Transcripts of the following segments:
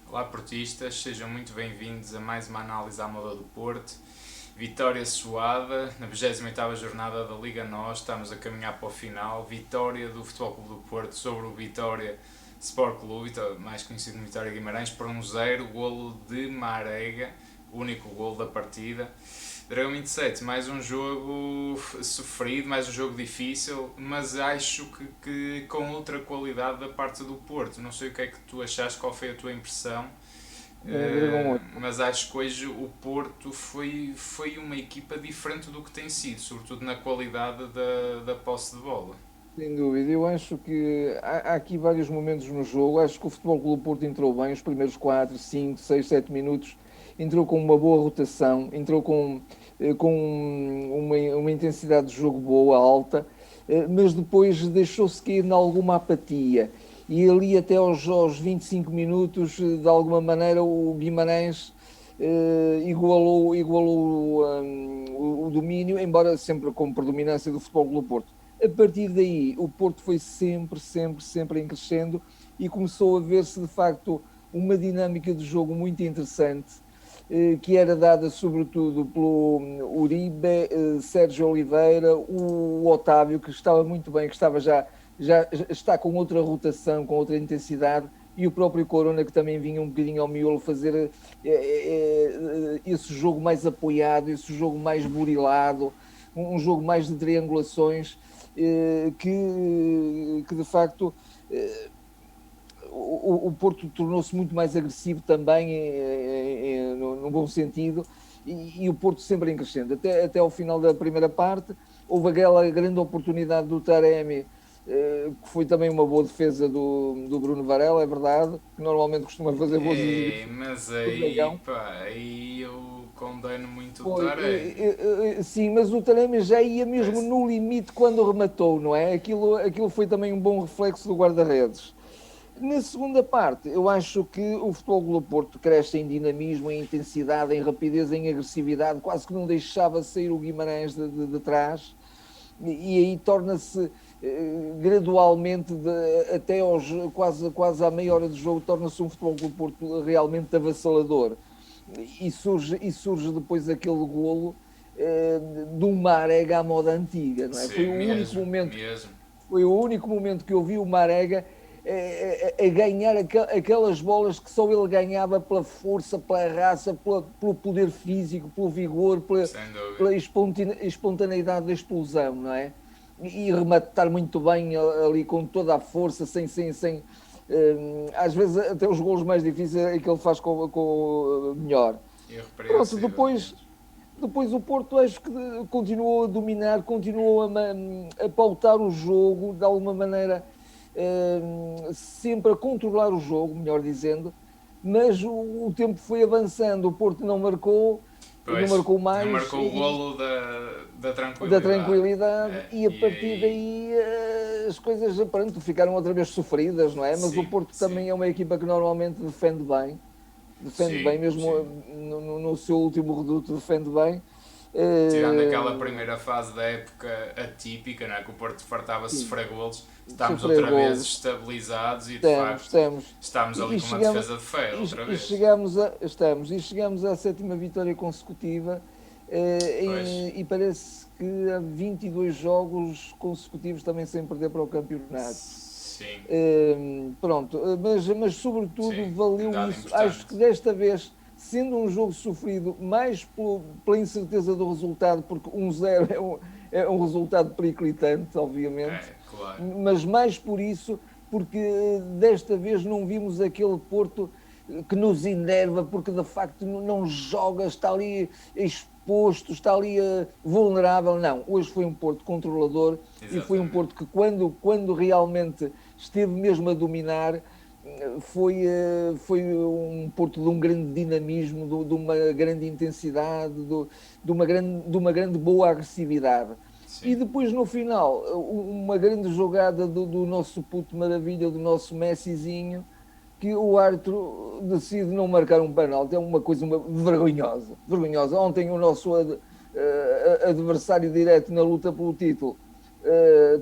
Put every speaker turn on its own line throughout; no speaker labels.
Olá portistas, sejam muito bem-vindos a mais uma análise à moda do Porto. Vitória suada na 28ª jornada da Liga NOS, estamos a caminhar para o final. Vitória do Futebol Clube do Porto sobre o Vitória Sport Clube, mais conhecido como Vitória Guimarães, por 1-0, golo de Marega, o único golo da partida. Dragão 27, mais um jogo sofrido, mais um jogo difícil, mas acho que com outra qualidade da parte do Porto. Não sei o que é que tu achaste, qual foi a tua impressão,
Dragão 8,
mas acho que hoje o Porto foi uma equipa diferente do que tem sido, sobretudo na qualidade da posse de bola.
sem dúvida. Eu acho que há aqui vários momentos no jogo. Acho que o Futebol Clube do Porto entrou bem, os primeiros 4, 5, 6, 7 minutos. Entrou com uma boa rotação, entrou com uma intensidade de jogo boa, alta, mas depois deixou-se cair em alguma apatia. E ali até aos 25 minutos, de alguma maneira, o Guimarães igualou o domínio, embora sempre com predominância do Futebol Clube do Porto. A partir daí, o Porto foi sempre em crescendo e começou a ver-se de facto uma dinâmica de jogo muito interessante, que era dada sobretudo pelo Uribe, Sérgio Oliveira, o Otávio, que estava muito bem, que estava já está com outra rotação, com outra intensidade, e o próprio Corona, que também vinha um bocadinho ao miolo fazer esse jogo mais apoiado, esse jogo mais burilado, um jogo mais de triangulações, que de facto o Porto tornou-se muito mais agressivo também, no bom sentido, e o Porto sempre em crescendo. Até ao final da primeira parte, houve aquela grande oportunidade do Taremi, que foi também uma boa defesa do Bruno Varela, é verdade, que normalmente costuma fazer boas
É,
exibições
mas
do
aí,
Dragão.
pá, aí eu condeno muito o
Foi,
Taremi.
sim, mas o Taremi já ia mesmo
Parece-
no limite quando rematou, não é? Aquilo foi também um bom reflexo do guarda-redes. Na segunda parte, eu acho que o Futebol Clube do Porto cresce em dinamismo, em intensidade, em rapidez, em agressividade, quase que não deixava sair o Guimarães de trás, e aí torna-se gradualmente, até quase à meia hora de jogo, torna-se um Futebol Clube do Porto realmente avassalador. E surge depois aquele golo de um Marega à moda antiga, não é?
Sim, mesmo, mesmo.
Foi o único momento que eu vi o Marega a ganhar aquelas bolas que só ele ganhava pela força, pela raça, pelo poder físico, pelo vigor,
Sem dúvida.
pela espontaneidade da explosão, não é? E rematar muito bem ali com toda a força, sem às vezes até os golos mais difíceis é que ele faz com melhor. Pronto,
Irrepreensível
depois,
mesmo.
depois o Porto acho que continuou a dominar, continuou a pautar o jogo de alguma maneira, sempre a controlar o jogo, melhor dizendo, mas o tempo foi avançando, o Porto não
Pois,
marcou
não
mais
marcou o golo da
da
tranquilidade.
tranquilidade,
É,
e a
e
partir
aí,
daí as coisas pronto, ficaram outra vez sofridas, não é? Mas o
sim,
Porto
sim,
também é uma equipa que normalmente defende
sim,
bem, mesmo
sim.
no seu último reduto, defende bem.
Tirando
Eh,
aquela primeira fase da época atípica, não é? Que o Porto fartava-se de
sim,
sofrer golos, estamos
sofrer
outra vez
golos,
estabilizados e de
estamos,
facto
estamos.
estamos ali
E
com uma
chegamos,
defesa de ferro outra
e
vez.
chegamos à sétima vitória consecutiva,
Pois,
e parece que há 22 jogos consecutivos também sem perder para o campeonato.
sim,
Pronto, mas sobretudo
sim, um
valeu
dado
isso. Acho que
importante.
desta vez, sendo um jogo sofrido, mais pela incerteza do resultado, porque 1-0 é um resultado periclitante, obviamente,
É, claro.
mas mais por isso, porque desta vez não vimos aquele Porto que nos enerva, porque de facto não joga, está ali exposto, está ali vulnerável. Não, hoje foi um Porto controlador e foi um
Exatamente.
Porto que, quando realmente esteve mesmo a dominar, foi um Porto de um grande dinamismo, de uma grande intensidade, de uma grande boa agressividade.
Sim.
E depois, no final, uma grande jogada do nosso puto maravilha, do nosso Messizinho, que o árbitro decide não marcar um penalti. É uma coisa vergonhosa. Vergonhosa. Ontem o nosso adversário direto na luta pelo título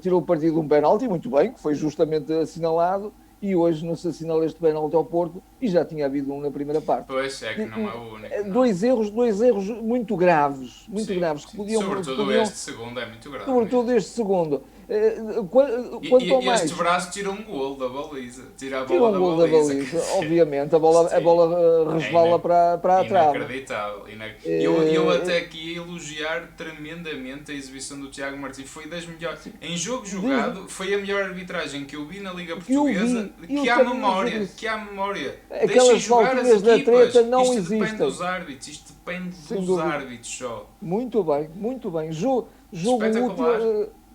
tirou partido de um penalti, muito bem, que foi justamente assinalado, e hoje não se assinala este penalti ao Porto e já tinha havido um na primeira parte.
Pois é que não é o único. Não.
Dois erros muito
Sim,
graves,
sim. Sobretudo este segundo é muito grave mesmo.
sobretudo este segundo.
E
Quanto ao
este
mais,
braço tira um gol da baliza. Tira a
tira
bola
um
da
gol da
baliza. Quer
baliza,
dizer,
obviamente, a
sim,
bola resvala para a trave.
inacreditável. Eu
Eh,
até aqui ia elogiar tremendamente a exibição do Tiago Martins. Foi das melhores. Em jogo
Desde
jogado, foi a melhor arbitragem que eu vi na Liga
que eu
Portuguesa.
vi, eu
Que há
também uso
memória.
isso.
Que há memória. Deixem
Aquelas
jogar as
faltinhas da treta
equipas.
não
Isto depende
existem,
dos árbitros. Isto depende
sem
dos
dúvida.
árbitros só.
Muito bem, muito bem. Jogo útil,
Espetacular.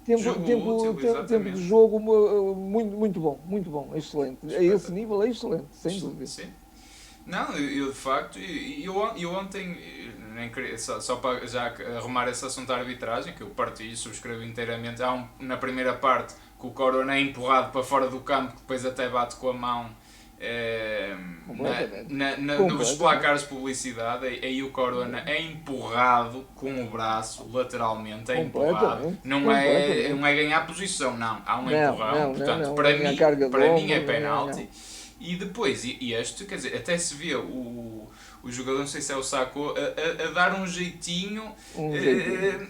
tempo,
Jogo útil,
tempo de
exatamente.
jogo muito bom, excelente. A esse
Espetacular.
nível é excelente, sem dúvida.
Sim. Não, eu de facto, eu ontem, nem queria, só para já arrumar esse assunto da arbitragem, que eu partilho, subscrevo inteiramente, há na primeira parte que o Corona é empurrado para fora do campo, que depois até bate com a mão
Completamente.
nos
Completamente.
placares de publicidade, aí o Corona é empurrado com o braço, lateralmente, é empurrado,
Completamente.
não
Completamente.
é ganhar posição, não, há um
Não,
empurrão,
não, não,
portanto,
não. Nem a carga de
para mim é
ombros, nem a...
penalti.
Não.
E depois, e este, quer dizer, até se vê o jogador, não sei se é o Sacco, a dar um jeitinho,
Um jeitinho.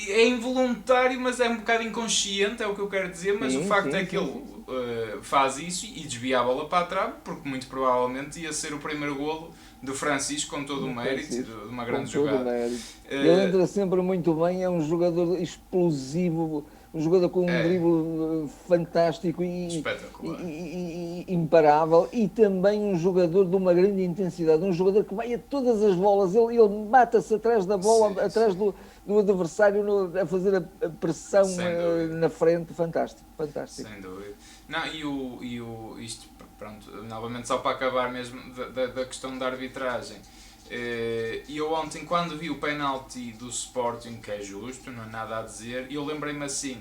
é involuntário, mas é um bocado inconsciente, é o que eu quero dizer, mas o
Sim,
facto
sim,
é que
sim,
ele
sim, sim.
faz isso e desvia a bola para a trave, porque muito provavelmente ia ser o primeiro golo do Francisco com todo o
Do
mérito, de
Francisco,
uma
com
grande
todo o
jogada.
mérito. Ele
Eh,
entra sempre muito bem, é um jogador explosivo, um jogador com um
é
drible fantástico
espetacular.
e imparável, e também um jogador de uma grande intensidade, um jogador que vai a todas as bolas, ele mata-se atrás da bola,
Sim,
atrás
sim.
do adversário, a fazer a pressão
Sem dúvida.
na frente, fantástico, fantástico.
Sem dúvida. Não, isto, pronto, novamente só para acabar mesmo da questão da arbitragem. E eu ontem, quando vi o penalti do Sporting, que é justo, não há nada a dizer, eu lembrei-me assim,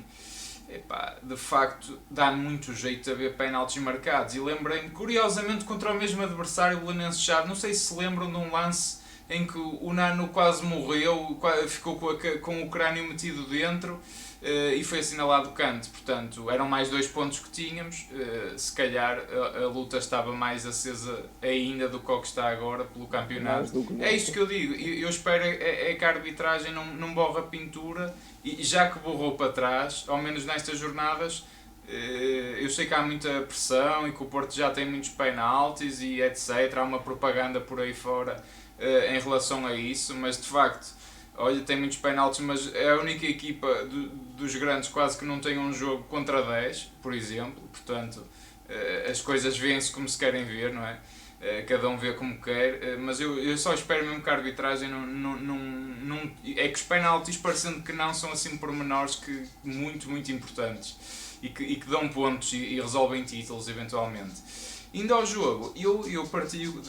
epá, de facto dá muito jeito a ver penaltis marcados. E lembrei-me, curiosamente, contra o mesmo adversário, o Belenenses Chave, não sei se se lembram de um lance em que o Nano quase morreu, ficou com o crânio metido dentro, e foi assinalado o canto. Portanto, eram mais 2 pontos que tínhamos. Se calhar a luta estava mais acesa ainda do que o que está agora pelo
Mais
campeonato.
do que
É isto
nunca.
que eu digo. Eu espero é que a arbitragem não borre a pintura, e já que borrou para trás, ao menos nestas jornadas, eu sei que há muita pressão e que o Porto já tem muitos penaltis e etc. Há uma propaganda por aí fora em relação a isso, mas de facto, olha, tem muitos penaltis, mas é a única equipa dos grandes quase que não tem um jogo contra 10, por exemplo, portanto as coisas vêem-se como se querem ver, não é? Cada um vê como quer, mas eu só espero mesmo que a arbitragem não é que os penaltis, parecendo que não, são assim pormenores que muito importantes e que dão pontos e resolvem títulos eventualmente. Indo ao jogo, eu partilho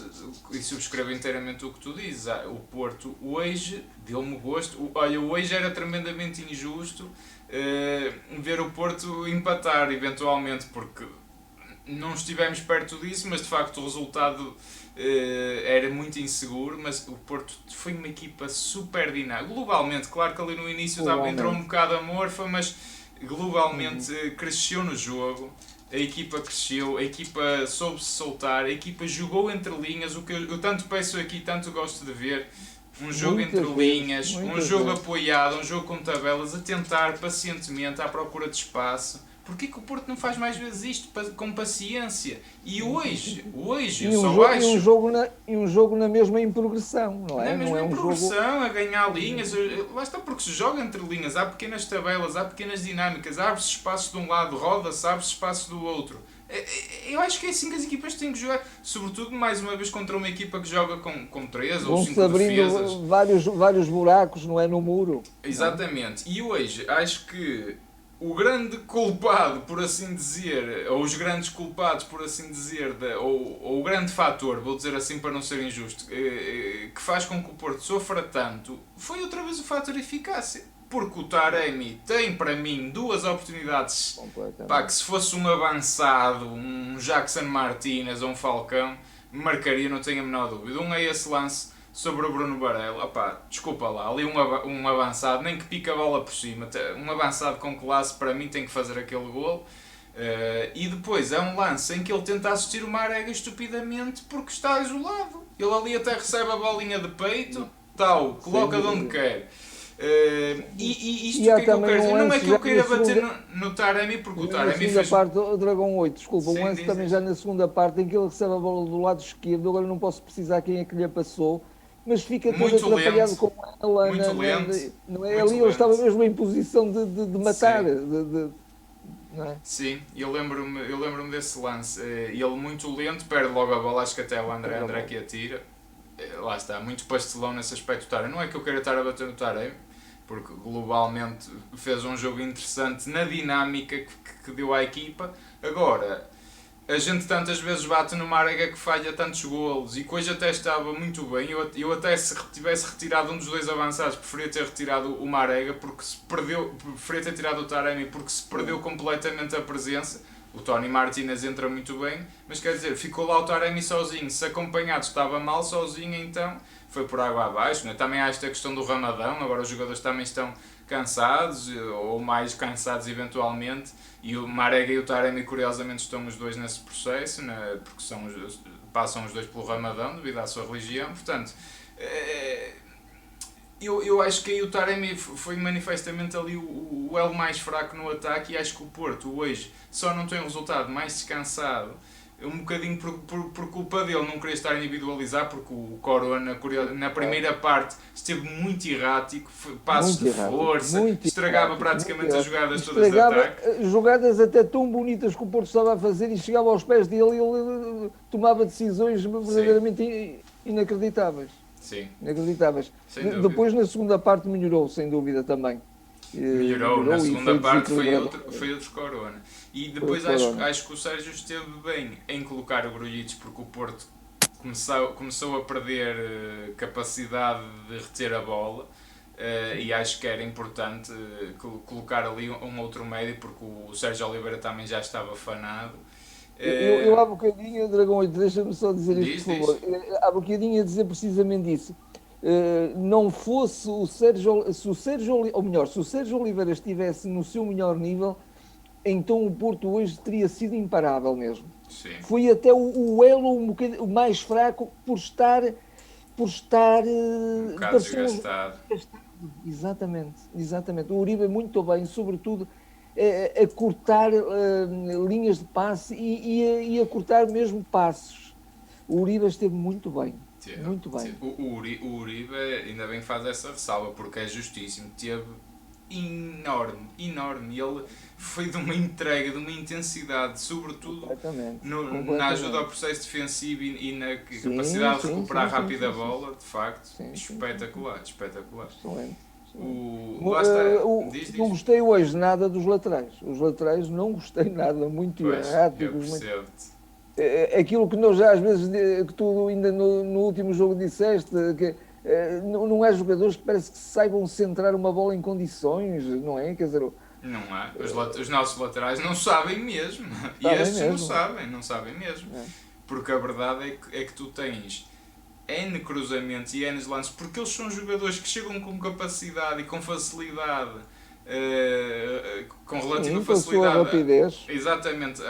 e subscrevo inteiramente o que tu dizes. O Porto hoje deu-me gosto. Olha, hoje era tremendamente injusto ver o Porto empatar eventualmente, porque não estivemos perto disso, mas de facto o resultado era muito inseguro. Mas o Porto foi uma equipa super dinâmica. Globalmente, claro que ali no início entrou um
Igualmente.
bocado amorfa, mas globalmente
Uhum.
cresceu no jogo. A equipa cresceu, a equipa soube-se soltar, a equipa jogou entre linhas, o que eu tanto peço aqui, tanto gosto de ver. Um jogo entre
Muitas vezes,
linhas, um
muitas
jogo
vezes.
apoiado, um jogo com tabelas, a tentar pacientemente, à procura de espaço. Porquê que o Porto não faz mais vezes isto com paciência? E hoje eu só acho,
E um jogo na mesma em progressão, não
na
é? Não
mesma
é
em
um jogo.
progressão, a ganhar linhas, lá está, porque se joga entre linhas, há pequenas tabelas, há pequenas dinâmicas, abre-se espaços de um lado, roda-se, abre-se espaços do outro. Eu acho que é assim que as equipas têm que jogar, sobretudo mais uma vez contra uma equipa que joga com 3 ou
Vão-se
5 defesas.
abrindo vários buracos, não é? No muro, não é?
Exatamente. E hoje acho que o grande culpado, por assim dizer, ou os grandes culpados, por assim dizer, ou o grande fator, vou dizer assim para não ser injusto, que faz com que o Porto sofra tanto, foi outra vez o fator eficácia. Porque o Taremi tem para mim duas oportunidades, pá, que
Completamente.
se fosse um avançado, um Jackson Martínez ou um Falcão, marcaria, não tenho a menor dúvida. Um é esse lance sobre o Bruno Varela. Opá, desculpa lá, ali um avançado, nem que pica a bola por cima, um avançado com classe para mim tem que fazer aquele golo. E depois há um lance em que ele tenta assistir o Marega estupidamente porque está isolado. Ele ali até recebe a bolinha de peito, tal, coloca de onde quer. E isto o que é que eu quero dizer? Não é que eu queira bater no Taremi, porque o Taremi
fez...
fez...
parte, o Dragão 8, desculpa, um lance também já na segunda parte em que ele recebe a bola do lado esquerdo, agora não posso precisar quem é que lhe passou, mas fica todo atrapalhado com ela.
Muito lento.
Não é? Ali ele estava mesmo em posição de matar. Não é?
Sim, eu lembro-me desse lance. Ele muito lento, perde logo a bola, acho que até o André que atira. Lá está, muito pastelão nesse aspecto do Taremi. Não é que eu queira estar a bater no Taremi, porque globalmente fez um jogo interessante na dinâmica que deu à equipa. Agora, a gente tantas vezes bate no Marega que falha tantos golos e que hoje até estava muito bem. Eu até se tivesse retirado um dos dois avançados preferia ter retirado o Marega, porque se perdeu, preferia ter tirado o Taremi porque se perdeu completamente a presença. O Tony Martínez entra muito bem, mas quer dizer, ficou lá o Taremi sozinho. Se acompanhado estava mal sozinho, então foi por água abaixo. Né? Também há esta questão do Ramadão, agora os jogadores também estão cansados, ou mais cansados eventualmente, e o Marega e o Taremi curiosamente estão os dois nesse processo, né? Porque passam os dois pelo Ramadão devido à sua religião, portanto... Eu acho que aí o Taremi foi manifestamente ali o elo mais fraco no ataque, e acho que o Porto hoje só não tem um resultado mais descansado, um bocadinho por culpa dele não querer estar a individualizar, porque o Corona na primeira parte esteve muito errático, passos de força, estragava praticamente as jogadas todas de ataque.
Jogadas até tão bonitas que o Porto estava a fazer e chegava aos pés dele e ele tomava decisões verdadeiramente inacreditáveis.
Sim.
Inacreditáveis. Depois na segunda parte melhorou, sem dúvida também.
Melhorou na segunda parte foi outro Corona. E depois acho que o Sérgio esteve bem em colocar o Grujic, porque o Porto começou a perder capacidade de reter a bola, e acho que era importante colocar ali um outro médio, porque o Sérgio Oliveira também já estava afanado.
Eu há bocadinho, Dragão 8, deixa-me só dizer isto, por favor. Há bocadinho a dizer precisamente isso. Não fosse o Sérgio, se o Sérgio Oliveira estivesse no seu melhor nível, então o Porto hoje teria sido imparável mesmo.
Sim.
Foi até o elo o mais fraco por estar
um bocado desgastado.
Exatamente. O Uribe muito bem, sobretudo a cortar linhas de passe e a cortar mesmo passos. O Uribe esteve muito bem. Muito bem.
O Uribe ainda bem faz essa ressalva, porque é justíssimo. Teve enorme. Ele foi de uma entrega, de uma intensidade, sobretudo na ajuda ao processo defensivo e na capacidade de recuperar rápido a bola, de facto. Espetacular.
Excelente.
Diz.
Não gostei hoje nada dos laterais. Os laterais não gostei nada, muito erráticos. Aquilo que nós já às vezes, que tu ainda no último jogo disseste, que não há jogadores que parece que saibam centrar uma bola em condições, não é? Quer dizer,
não há. Os nossos laterais não sabem mesmo. E estes não sabem mesmo. Porque a verdade é que tu tens N cruzamentos e N lances, porque eles são jogadores que chegam com capacidade e com facilidade, com relativa facilidade.
Com a sua rapidez.
Exatamente.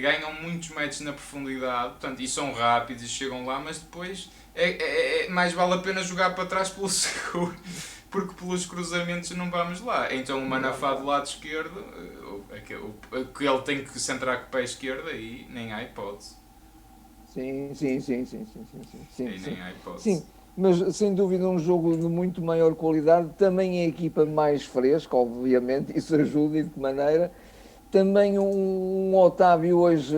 Ganham muitos metros na profundidade, portanto, e são rápidos e chegam lá, mas depois mais vale a pena jogar para trás pelo seguro, porque pelos cruzamentos não vamos lá. Então o Manafá do lado esquerdo, que ele tem que centrar com o pé esquerdo, aí nem há hipótese.
Sim.
Nem há hipótese.
Sim, mas sem dúvida um jogo de muito maior qualidade, também a equipa mais fresca, obviamente, isso ajuda, e de que maneira. Também um Otávio hoje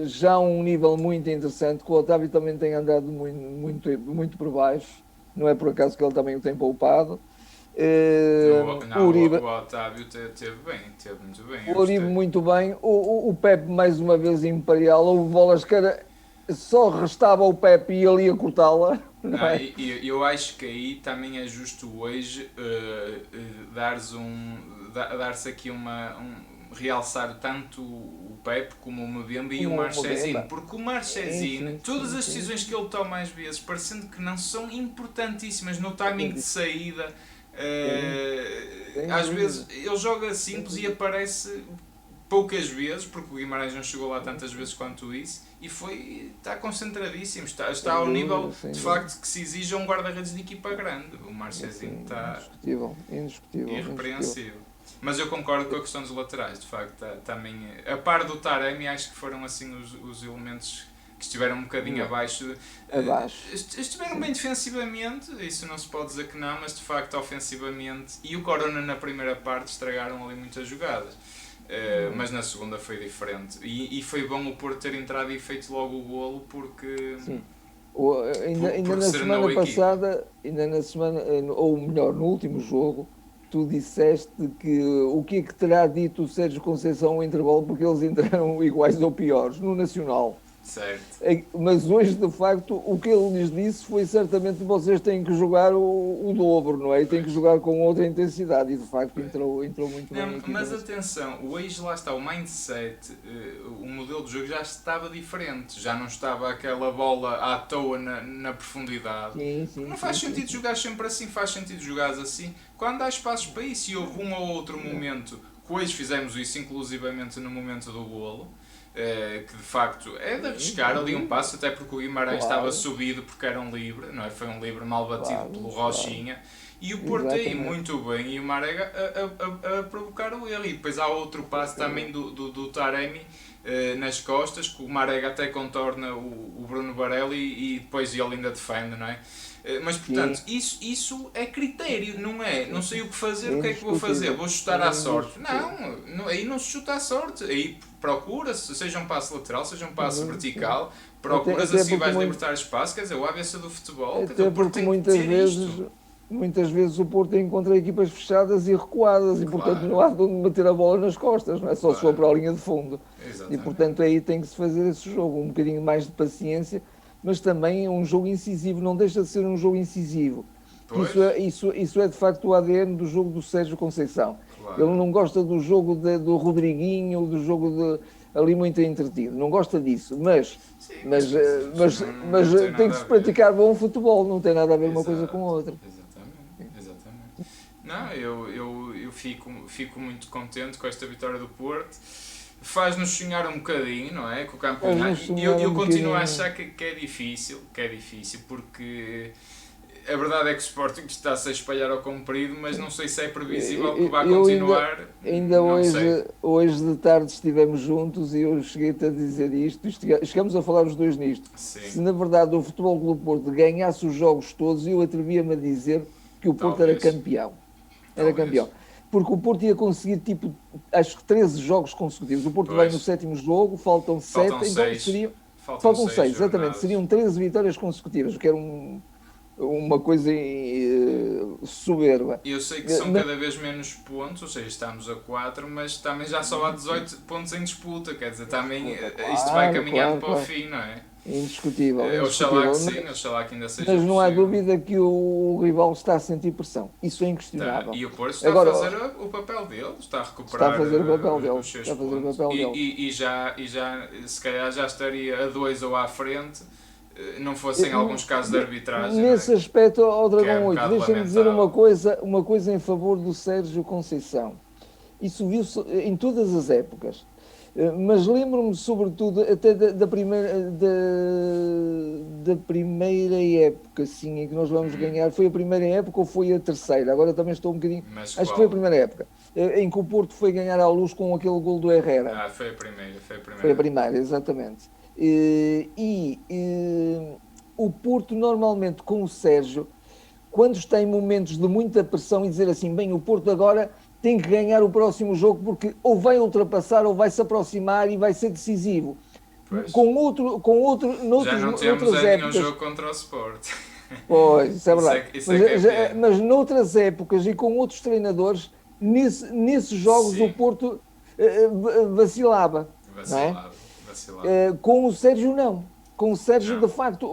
já a um nível muito interessante, que o Otávio também tem andado muito por baixo, não é por acaso que ele também o tem poupado.
O Otávio teve muito bem.
O Uribe muito bem, o Pepe mais uma vez imperial, houve bolas que só restava o Pepe e ele ia cortá-la.
Eu acho que aí também é justo hoje dar-se aqui realçar tanto o Pepe como o Mbemba e o Marchezinho, porque o Marchezinho, todas as decisões que ele toma às vezes, parecendo que não são importantíssimas no timing de saída, às vezes ele joga simples e aparece poucas vezes, porque o Guimarães não chegou lá tantas vezes quanto isso, e está concentradíssimo, está ao nível de facto que se exige a um guarda-redes de equipa grande. O Marchezinho está irrepreensível. Mas eu concordo com a questão dos laterais, de facto, também, a par do Taremi, acho que foram assim os elementos que estiveram um bocadinho abaixo. Estiveram bem defensivamente, isso não se pode dizer que não, mas de facto ofensivamente, e o Corona na primeira parte estragaram ali muitas jogadas. Mas na segunda foi diferente, e foi bom o Porto ter entrado e feito logo o golo, porque
sim. Ainda na semana passada, ou melhor, no último jogo, tu disseste que o que é que terá dito o Sérgio Conceição no intervalo, porque eles entraram iguais ou piores no Nacional.
Certo.
Mas hoje, de facto, o que ele lhes disse foi certamente vocês têm que jogar o dobro, não é? E têm que jogar com outra intensidade, e de facto entrou muito bem.
Mas atenção, hoje lá está, o mindset, o modelo de jogo já estava diferente, já não estava aquela bola à toa na profundidade. Não faz sentido jogar sempre assim, faz sentido jogar assim, quando há espaços para isso, e houve um ou outro momento, que hoje fizemos isso inclusivamente no momento do golo, que de facto é de arriscar ali um passo, até porque o Guimarães estava subido porque era um livre, não é? Foi um livre mal batido pelo Rochinha, e o Porto aí muito bem, e o Marega a provocar o erro, e depois há outro passo também do Taremi nas costas, que o Marega até contorna o Bruno Barelli e depois ele ainda defende, não é? Mas portanto, isso é critério, não é? Não sei o que fazer, o que é que vou fazer? Vou chutar à sorte? Não, aí não se chuta à sorte, aí procura-se, seja um passo lateral, seja um passo vertical, procuras assim, vais libertar espaço, quer dizer, o ABC do futebol,
até porque muitas vezes o Porto encontra equipas fechadas e recuadas, e portanto não há de onde bater a bola nas costas, não é? Só se for para a linha de fundo. Exatamente. E portanto aí tem que se fazer esse jogo, um bocadinho mais de paciência, mas também um jogo incisivo, não deixa de ser um jogo incisivo. Isso é de facto o ADN do jogo do Sérgio Conceição. Ele não gosta do jogo do Rodriguinho, do jogo ali muito entretido, não gosta disso, mas tem que se praticar bom futebol, não tem nada a ver uma coisa com a outra.
Exatamente. Não, eu fico muito contente com esta vitória do Porto. Faz-nos sonhar um bocadinho, não é? Com o campeonato. Eu continuo a achar que é difícil, porque a verdade é que o Sporting está-se a espalhar ao comprido, mas não sei se é previsível que vá continuar.
Ainda hoje de tarde estivemos juntos e eu cheguei-te a dizer isto, chegamos a falar os dois nisto.
Sim.
Se na verdade o Futebol Clube do Porto ganhasse os jogos todos, eu atrevia-me a dizer que o Porto era campeão. Era campeão. Porque o Porto ia conseguir, acho que 13 jogos consecutivos. O Porto vai no 7º jogo, faltam 7, então faltam 6, exatamente. Seriam 13 vitórias consecutivas, o que era uma coisa soberba.
Eu sei que são cada vez menos pontos, ou seja, estamos a 4, mas também já só há 18 pontos em disputa, quer dizer, também isto vai caminhando para o fim, não é?
Indiscutível.
Oxalá que sim, oxalá que ainda seja
mas não
possível.
há dúvida que o rival está a sentir pressão. Isso é inquestionável.
E o Porto está a fazer o papel dele, está a recuperar os seus pontos. E já, se calhar já estaria a 2 ou à frente, não fossem alguns casos de arbitragem.
Nesse aspecto, ao Dragão 8, deixa-me dizer uma coisa em favor do Sérgio Conceição. Isso viu-se em todas as épocas. Mas lembro-me sobretudo até da primeira época, sim, em que nós vamos ganhar. Foi a primeira época ou foi a terceira? Agora também estou um bocadinho... Acho que foi a primeira época, em que o Porto foi ganhar à Luz com aquele gol do Herrera.
Foi a primeira.
Foi a primeira, exatamente. O Porto normalmente com o Sérgio, quando está em momentos de muita pressão e dizer assim, bem, o Porto agora tem que ganhar o próximo jogo porque ou vai ultrapassar ou vai se aproximar e vai ser decisivo.
Pois.
Já
não temos nenhum jogo contra o Sport.
Pois, isso é verdade.
Mas
noutras épocas e com outros treinadores, nesses jogos o Porto vacilava. Com o Sérgio não. Com o Sérgio, de facto,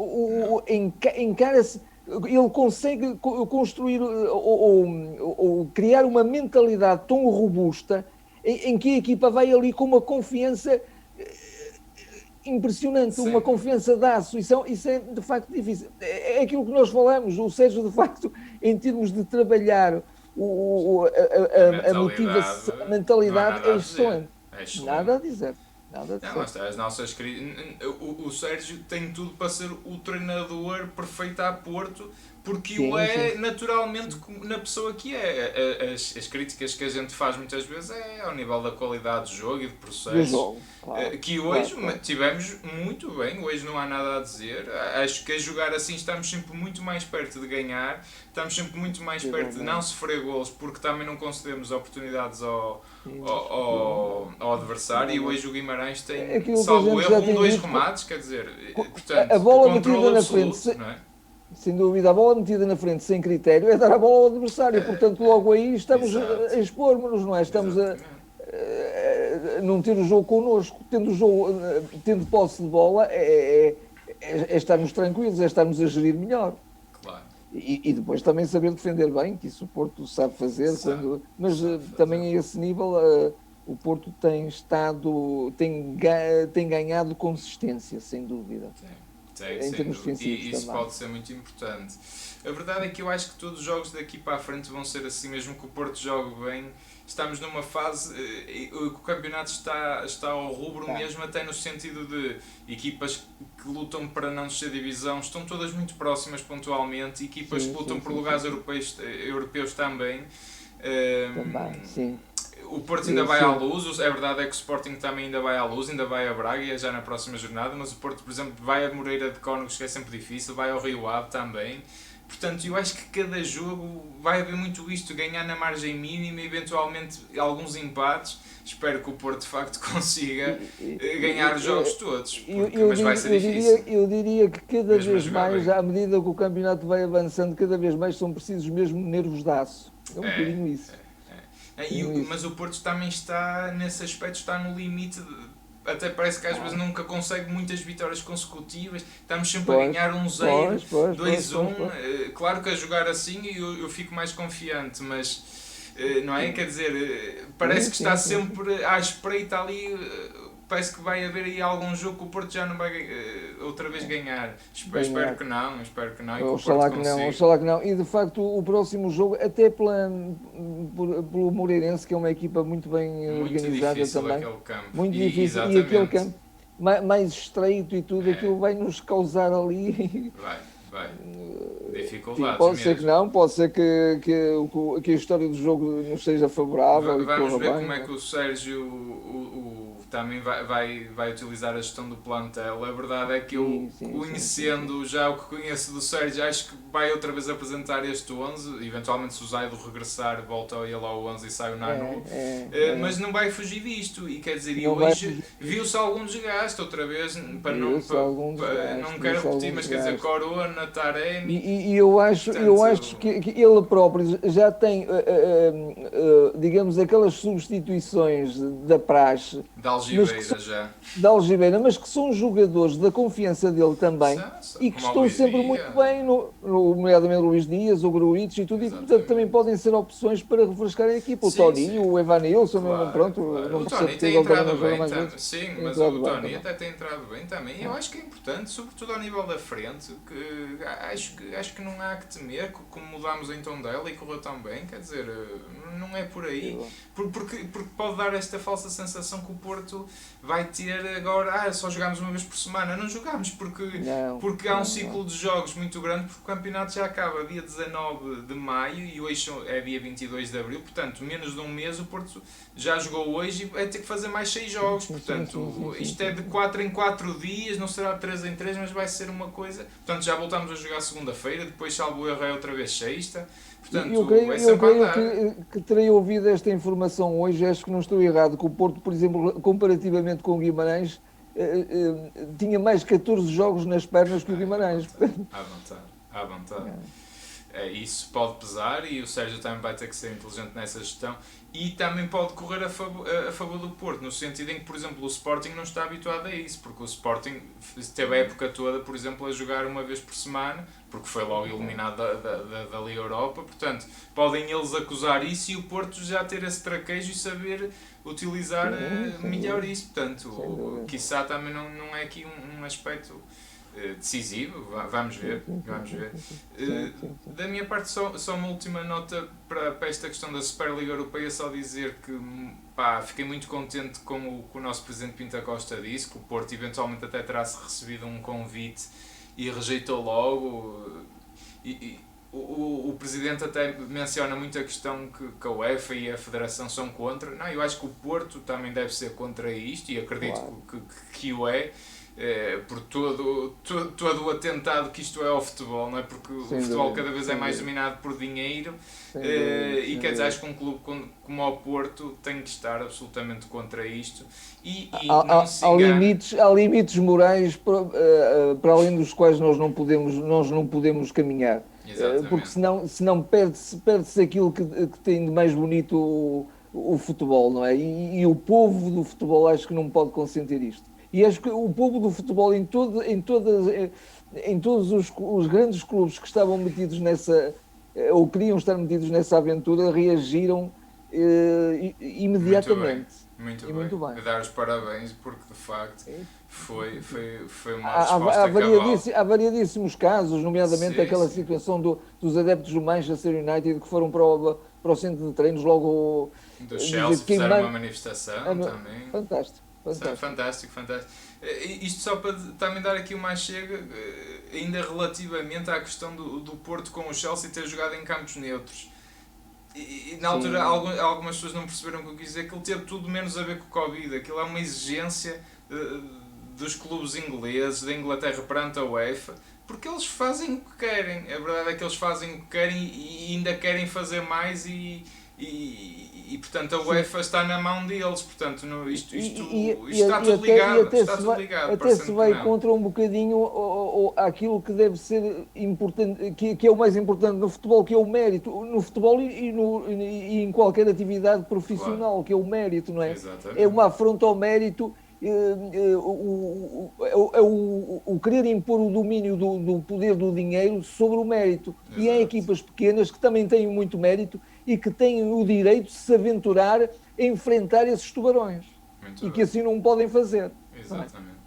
encara-se. Ele consegue construir ou criar uma mentalidade tão robusta em que a equipa vai ali com uma confiança impressionante, sim. Uma confiança de aço. Isso é de facto difícil. É aquilo que nós falamos. O Sérgio, de facto, em termos de trabalhar a motivação, a mentalidade é excelente.
É excelente.
Nada a dizer. Nada a
Não, lá
dizer.
está, as nossas o Sérgio tem tudo para ser o treinador perfeito a Porto, porque o
Sim, sim,
é naturalmente
sim.
na pessoa que é. As críticas que a gente faz muitas vezes é ao nível da qualidade de jogo e de
Do
processos,
jogo, claro.
que
Claro,
hoje
claro.
tivemos muito bem, hoje não há nada a dizer. Acho que a jogar assim estamos sempre muito mais perto de ganhar, estamos sempre muito mais perto de não
Possivelmente.
sofrer golos, porque também não concedemos oportunidades
Sim, possivelmente.
ao adversário. E
Possivelmente.
hoje o Guimarães
É
tem,
aquilo que a
salvo
gente já
erro,
tem
dois
dito,
remates, quer dizer,
a
portanto,
bola
controle
metida na frente,
absoluto, não é?
sem dúvida, a bola metida na frente sem critério é dar a bola ao adversário. Portanto, logo aí estamos a
Exato,
expor-nos, não é? Estamos
exatamente,
a não ter o jogo connosco. Tendo, o jogo, tendo posse de bola, é estarmos tranquilos, é estarmos a gerir melhor.
claro,
E depois também saber defender bem, que isso o Porto sabe fazer,
sabe,
mas
sabe fazer.
também a esse nível o Porto tem estado, tem ganhado consistência, sem dúvida,
Tem,
em
sem
termos
dúvida.
defensivos
E isso
também.
pode ser muito importante. A verdade é que eu acho que todos os jogos daqui para a frente vão ser assim, mesmo que o Porto jogue bem. Estamos numa fase o campeonato está ao rubro
Tá.
mesmo, até no sentido de equipas que lutam para não descer divisão estão todas muito próximas pontualmente, equipas que
Sim,
lutam
sim,
por
sim, sim,
lugares
sim.
europeus também.
Também,
Hum,
sim.
o Porto ainda
Eu
vai à
sim.
luz, é verdade é que o Sporting também ainda vai à luz, ainda vai a Braga e é já na próxima jornada, mas o Porto, por exemplo, vai a Moreira de Cónegos, que é sempre difícil, vai ao Rio Ave também. Portanto, eu acho que cada jogo vai haver muito isto, ganhar na margem mínima, eventualmente alguns empates. Espero que o Porto de facto consiga
E-
ganhar os jogos
e-
todos, mas vai ser difícil,
eu diria que cada
mesmo a
vez
jogar
mais,
bem.
à medida que o campeonato vai avançando, cada vez mais são precisos mesmo nervos de aço. É um
É,
bocadinho isso.
mas o Porto também está, nesse aspecto, está no limite. Até parece que às vezes
Ah,
nunca consegue muitas vitórias consecutivas. Estamos sempre a
pois,
ganhar 1-0,
pois, pois, pois,
2-1.
pois, pois.
Claro que a jogar assim eu fico mais confiante, mas não é? Quer dizer, parece
Sim,
que está
sim, sim, sim.
sempre à espreita ali. Parece que vai haver aí algum jogo que o Porto já não vai outra vez
É,
ganhar. Espero
ganhar.
que não, espero que não e que o Porto
Oxalá que não,
consiga.
oxalá que não. E de facto, o próximo jogo, até pelo Moreirense, que é uma equipa muito bem
Muito
organizada
difícil
também,
aquele campo.
muito
E
difícil. E aquele
exatamente.
campo mais estreito e tudo,
É,
aquilo vai nos causar ali.
vai, vai.
Sim,
Dificuldades
pode ser que
mesmo.
não, pode ser que a história do jogo nos seja favorável e
Vamos
corra
ver como é
bem.
que o Sérgio também vai utilizar a gestão do plantel. A verdade é que eu,
Sim, sim, sim, sim, sim.
conhecendo já o que conheço do Sérgio, acho que vai outra vez apresentar este 11. Eventualmente, se o Zaido regressar, volta ele ao 11 e sai o Nanu. Mas não vai fugir disto. E quer dizer, e
Não vai
hoje
fugir
viu-se
disso.
algum desgaste, outra vez,
Viu-se algum
não
desgaste,
quero
viu-se
repetir,
algum
mas quer dizer,
desgaste.
Corona, Taremi,
E eu acho
portanto,
que ele próprio já tem, digamos, aquelas substituições da praxe,
de
mas que são
Algibeira já.
da Algibeira, mas que são jogadores da confiança dele também e que
Como o
estão
Luís
sempre muito
Dias.
bem, nomeadamente o Luís Dias, o Gruitch e tudo, e que portanto também
Exatamente.
podem ser opções para refrescar a equipa. O
Sim, sim.
Toninho, o Evanilson,
Claro,
pronto,
claro.
não
O
percebo
Tony
porque
tem
ele também
entrado
não joga
bem,
mais vezes.
sim,
Tem
mas o
entrado bem
Tony
também.
até tem entrado bem também. Eu
É.
acho que é importante, sobretudo ao nível da frente, que acho que não há que temer, como mudámos em Tondela e correu tão bem, quer dizer, não é por aí, porque pode dar esta falsa sensação que o Porto vai ter agora, só jogámos uma vez por semana. Não jogámos
Não,
porque há um
não, não.
ciclo de jogos muito grande, porque o campeonato já acaba dia 19 de maio e hoje é dia 22 de abril, portanto, menos de um mês o Porto já jogou hoje e vai ter que fazer mais 6
Sim,
jogos,
sim, sim, sim, sim,
portanto,
sim,
isto é
sim,
de
sim.
4 em 4 dias, não será de 3 em 3, mas vai ser uma coisa, portanto, já voltamos a jogar segunda-feira, depois salvo erro é outra vez sexta, portanto, é
Eu
sempre a
creio
andar.
que terei ouvido esta informação hoje, acho que não estou errado, que o Porto, por exemplo, comparativamente com o Guimarães, tinha mais 14 jogos nas pernas que o
À
Guimarães.
vontade, à vontade, à vontade. Isso pode pesar e o Sérgio também vai ter que ser inteligente nessa gestão e também pode correr a favor do Porto, no sentido em que, por exemplo, o Sporting não está habituado a isso, porque o Sporting teve a época toda, por exemplo, a jogar uma vez por semana, porque foi logo eliminado da Liga Europa, portanto, podem eles acusar isso e o Porto já ter esse traquejo e saber utilizar
Sim, sem
melhor
dúvida,
isso,
sem
portanto,
dúvida.
quiçá também não é aqui um aspecto decisivo, vamos
Sim,
ver,
sim, sim,
vamos
sim,
ver.
sim, sim, sim, sim, sim.
Da minha parte, só uma última nota para esta questão da Superliga Europeia, só dizer que pá, fiquei muito contente com o que o nosso presidente Pinto Costa disse, que o Porto eventualmente até terá recebido um convite e rejeitou logo. O presidente até menciona muito a questão que a UEFA e a Federação são contra. Não, eu acho que o Porto também deve ser contra isto, e acredito
Claro.
que o é, por todo o atentado que isto é ao futebol, não é? Porque o
Sem
futebol
dúvida,
cada vez é
sem
mais
dúvida,
dominado por dinheiro,
sem dúvida,
e
sem
quer dizer,
dúvida.
acho que um clube como o Porto tem que estar absolutamente contra isto, e
Há,
não
há,
se engane.
há limites morais para além dos quais nós não podemos caminhar. Porque
Exatamente.
senão perde-se aquilo que tem de mais bonito o futebol, não é? E o povo do futebol acho que não pode consentir isto. E acho que o povo do futebol em todos os grandes clubes que estavam metidos ou queriam estar metidos nessa aventura, reagiram
Muito bem,
imediatamente.
muito
E
bem.
muito bem.
De dar os parabéns, porque de facto
É.
foi uma
Há
resposta cabal.
há variedíssimos casos, nomeadamente
Sim,
aquela
sim.
situação dos adeptos do Manchester United que foram para o centro de treinos logo
Do
dizer
Chelsea fizeram uma
queimando.
manifestação também.
Fantástico, fantástico.
Fantástico, fantástico. Isto só para também dar aqui uma chega, ainda relativamente à questão do Porto com o Chelsea ter jogado em campos neutros. E na altura
Sim,
algumas pessoas não perceberam o que eu quis dizer, que ele teve tudo menos a ver com o Covid. Aquilo é uma exigência dos clubes ingleses, da Inglaterra perante a UEFA, porque eles fazem o que querem. A verdade é que eles fazem o que querem e ainda querem fazer mais, e portanto a
sim.
UEFA está na mão deles. Portanto, isto está
E
tudo
até,
ligado, está tudo ligado,
até se
parecendo que
vai
não.
contra um bocadinho aquilo que deve ser importante, que é o mais importante no futebol, que é o mérito, no futebol e em qualquer atividade
Claro,
profissional, que é o mérito, não é? É
exatamente.
uma afronta ao mérito, o querer impor o domínio do poder do dinheiro sobre o mérito. E há
Exato.
equipas pequenas que também têm muito mérito e que têm o direito de se aventurar a enfrentar esses tubarões
Muito
e que
bem.
assim não podem fazer, não é?
Exatamente.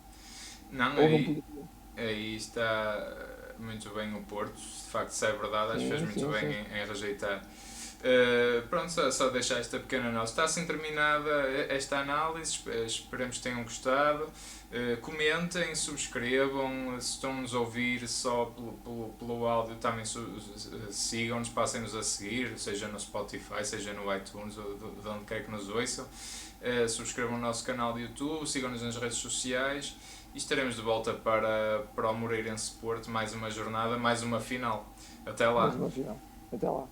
Não,
Ou não
aí,
poderiam.
aí está muito bem o Porto. De facto, se é verdade, acho que fez
Sim,
muito
sim,
bem
sim.
em rejeitar. Pronto, só deixar esta pequena nota. Está assim terminada esta análise. Esperemos que tenham gostado. Comentem, subscrevam. Se estão-nos a ouvir só pelo áudio, também sigam-nos, passem-nos a seguir, seja no Spotify, seja no iTunes, ou de onde quer que nos ouçam. Subscrevam o nosso canal de YouTube, sigam-nos nas redes sociais e estaremos de volta para o Moreirense Porto. Mais uma jornada, mais uma final. Até
Mais
lá!
uma final. Até lá.